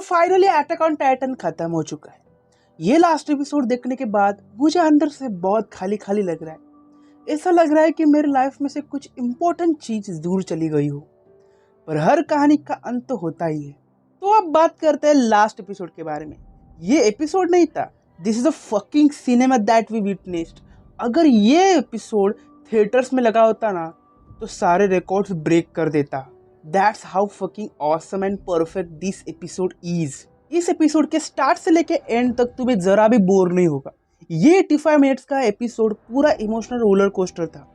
Finally attack on Titan खत्म हो चुका है। ये लास्ट एपिसोड देखने के बाद मुझे अंदर से बहुत खाली खाली लग रहा है। ऐसा लग रहा है कि मेरी लाइफ में से कुछ इम्पोर्टेंट चीज दूर चली गई हो। पर हर कहानी का अंत तो होता ही है। तो अब बात करते हैं लास्ट एपिसोड के बारे में। ये एपिसोड नहीं था, this is a fucking cinema that we witnessed. अगर ये एपिसोड थिएटर्स में लगा होता ना तो सारे रिकॉर्ड्स ब्रेक कर देता। That's how fucking awesome and perfect this episode is. इस एपिसोड के स्टार्ट से लेके एंड तक तुम्हें जरा भी बोर नहीं होगा। ये 85 मिनट्स का एपिसोड पूरा इमोशनल रोलर कोस्टर था।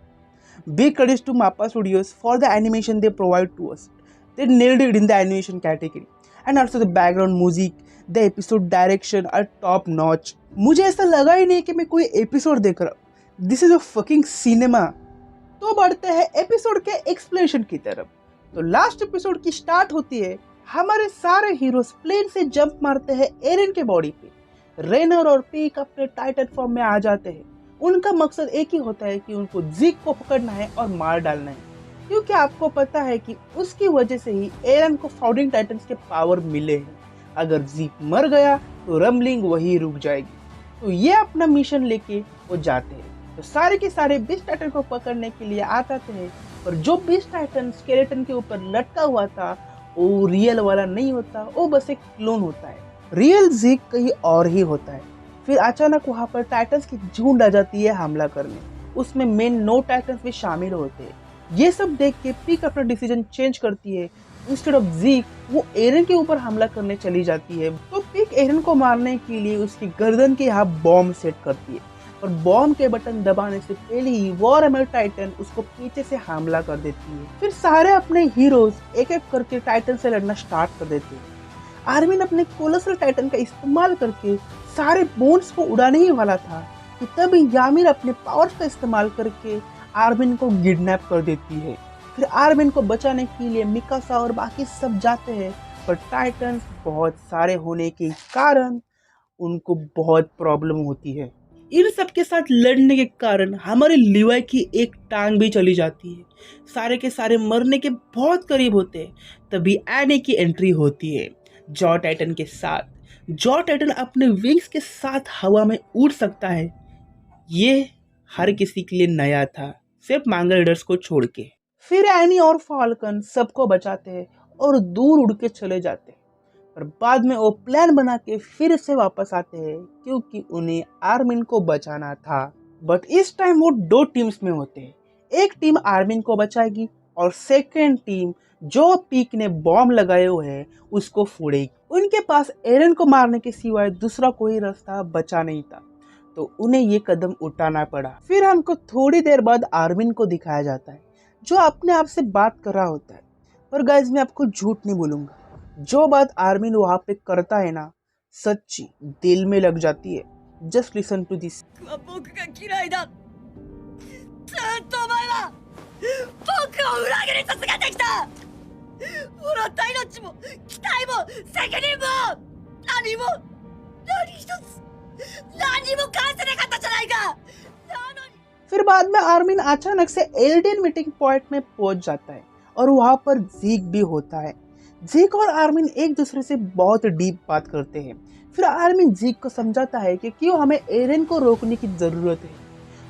Big credits to Mappa Studios for the animation they provide to us. They nailed it in the animation category. And also the background music, the episode direction are top notch. मुझे ऐसा लगा ही नहीं कि मैं कोई episode देख रहा हूँ। This is a fucking cinema. तो बढ़ते हैं एपिसोड के एक्सप्लेनेशन की तरफ। तो लास्ट एपिसोड की स्टार्ट होती है, हमारे सारे हीरोज प्लेन से जंप मारते हैं एरन के बॉडी पे। रेनर और पीक अपने टाइटन फॉर्म में आ जाते हैं। उनका मकसद एक ही होता है कि उनको जीक को पकड़ना है और मार डालना है, क्योंकि आपको पता है कि उसकी वजह से ही एरन को फाउंडिंग टाइटन्स के पावर मिले हैं। अगर जीक मर गया तो रम्बलिंग वही रुक जाएगी। तो ये अपना मिशन लेके वो जाते हैं। तो सारे के सारे बीस्ट टाइटन को पकड़ने के लिए आ जाते हैं, पर जो बीस्ट टाइटन स्केलेटन के ऊपर लटका हुआ था वो रियल वाला नहीं होता, वो बस एक क्लोन होता है। रियल जीक कहीं और ही होता है। फिर अचानक वहाँ पर टाइटन्स की झुंड आ जाती है हमला करने। उसमें मेन 9 टाइटन्स भी शामिल होते हैं। ये सब देख के पीक अपना डिसीजन चेंज करती है। इंस्टेड ऑफ जीक वो एरन के ऊपर हमला करने चली जाती है। तो पीक एरन को मारने के लिए उसकी गर्दन के यहाँ बॉम्ब सेट करती है, और बॉम्ब के बटन दबाने से पहले ही वॉर हैमर टाइटन उसको पीछे से हमला कर देती है। फिर सारे अपने हीरोज एक एक करके टाइटन से लड़ना स्टार्ट कर देते हैं। आर्मिन अपने कोलोसल टाइटन का इस्तेमाल करके सारे बोन्स को उड़ाने ही वाला था कि तभी यामिर अपने पावर्स का इस्तेमाल करके आर्मिन को किडनैप कर देती है। फिर आर्मिन को बचाने के लिए मिकासा और बाकी सब जाते हैं, पर टाइटन्स बहुत सारे होने के कारण उनको बहुत प्रॉब्लम होती है। इन सब के साथ लड़ने के कारण हमारे लिवाई की एक टांग भी चली जाती है। सारे के सारे मरने के बहुत करीब होते हैं। तभी एनी की एंट्री होती है जॉ टाइटन के साथ। जॉ टाइटन अपने विंग्स के साथ हवा में उड़ सकता है। ये हर किसी के लिए नया था, सिर्फ मांगा रीडर्स को छोड़ के। फिर एनी और फाल्कन सबको बचाते हैं और दूर उड़ के चले जाते हैं। पर बाद में वो प्लान बना के फिर से वापस आते हैं, क्योंकि उन्हें आर्मिन को बचाना था। बट इस टाइम वो 2 टीम्स में होते हैं। एक टीम आर्मिन को बचाएगी और सेकेंड टीम जो पीक ने बॉम्ब लगाए हुए हैं उसको फोड़ेगी। उनके पास एरन को मारने के सिवाय दूसरा कोई रास्ता बचा नहीं था, तो उन्हें ये कदम उठाना पड़ा। फिर हमको थोड़ी देर बाद आर्मिन को दिखाया जाता है, जो अपने आप से बात कर रहा होता है। पर गाइस मैं आपको झूठ नहीं बोलूंगा, जो बात आर्मिन वहाँ पे करता है ना, सच्ची दिल में लग जाती है। Just listen to this. फिर बाद में आर्मिन अचानक से एल्डियन मीटिंग पॉइंट में पहुंच जाता है, और वहाँ पर जीक भी होता है। जीक और आर्मिन एक दूसरे से बहुत डीप बात करते हैं। फिर आर्मिन जीक को समझाता है कि क्यों हमें एरन को रोकने की जरूरत है,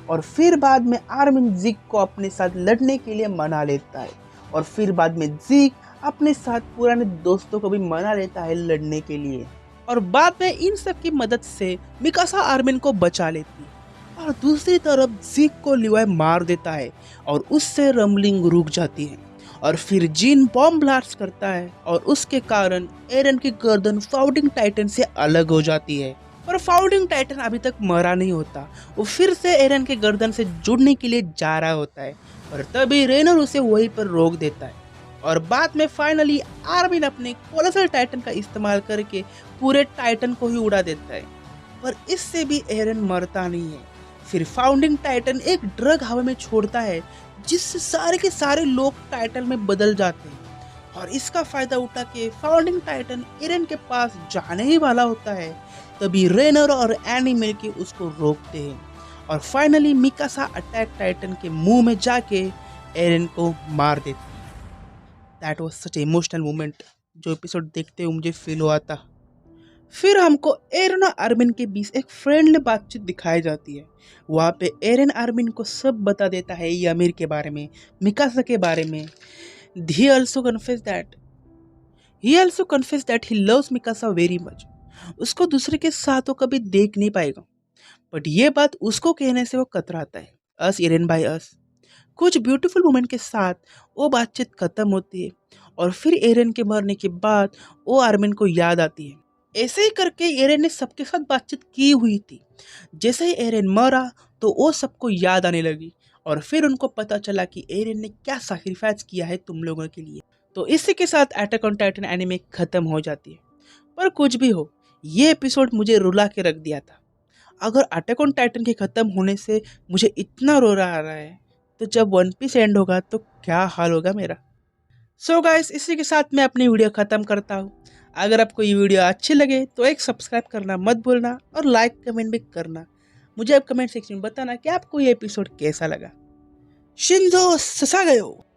और फिर बाद में आर्मिन जीक को अपने साथ लड़ने के लिए मना लेता है। और फिर बाद में जीक अपने साथ पुराने दोस्तों को भी मना लेता है लड़ने के लिए। और बाद में इन सब की मदद से मिकासा आर्मिन को बचा लेती है, और दूसरी तरफ जीक को लिवाई मार देता है और उससे रम्बलिंग रुक जाती है। और फिर जीन बॉम्ब ब्लास्ट करता है, और उसके कारण एरन की गर्दन फाउंडिंग टाइटन से अलग हो जाती है। पर फाउंडिंग टाइटन अभी तक मरा नहीं होता, वो फिर से एरन के गर्दन से जुड़ने के लिए जा रहा होता है, पर तभी रेनर उसे वहीं पर रोक देता है। और बाद में फाइनली आर्मिन अपने कोलोसल टाइटन का इस्तेमाल करके पूरे टाइटन को ही उड़ा देता है, पर इससे भी एरन मरता नहीं है। फिर फाउंडिंग टाइटन एक ड्रग हवा में छोड़ता है, जिससे सारे के सारे लोग टाइटन में बदल जाते हैं। और इसका फायदा उठा के फाउंडिंग टाइटन एरन के पास जाने ही वाला होता है, तभी रेनर और एनी मिलके उसको रोकते हैं। और फाइनली मिकासा अटैक टाइटन के मुंह में जाके एरन को मार देती है। That was such emotional moment जो एपिसोड देखते हुए मुझे फील हुआ था। फिर हमको एरन और आर्मिन के बीच एक फ्रेंडली बातचीत दिखाई जाती है। वहाँ पे एरन आर्मिन को सब बता देता है ymir के बारे में, मिकासा के बारे में। He also confessed that he loves Mikasa very much. उसको दूसरे के साथ वो कभी देख नहीं पाएगा, बट ये बात उसको कहने से वो कतराता है। अस एरन बाय अस। कुछ ब्यूटीफुल मोमेंट के साथ वो बातचीत खत्म होती है और फिर एरन के मरने के बाद वो आर्मिन को याद आती है। ऐसे ही करके एरन ने सबके साथ बातचीत की हुई थी। जैसे ही एरन मरा तो वो सबको याद आने लगी और फिर उनको पता चला कि एरन ने क्या सैक्रिफाइस किया है तुम लोगों के लिए। तो इसी के साथ अटैक ऑन टाइटन एनीमे खत्म हो जाती है। पर कुछ भी हो, ये एपिसोड मुझे रुला के रख दिया था। अगर अटैक ऑन टाइटन के खत्म होने से मुझे इतना रोना आ रहा है, तो जब वन पीस एंड होगा तो क्या हाल होगा मेरा। सो गाइस, इसी के साथ मैं अपनी वीडियो ख़त्म करता हूँ। अगर आपको ये वीडियो अच्छी लगे तो एक सब्सक्राइब करना मत भूलना और लाइक कमेंट भी करना। मुझे आप कमेंट सेक्शन में बताना कि आपको ये एपिसोड कैसा लगा। शिंजो ससागयो।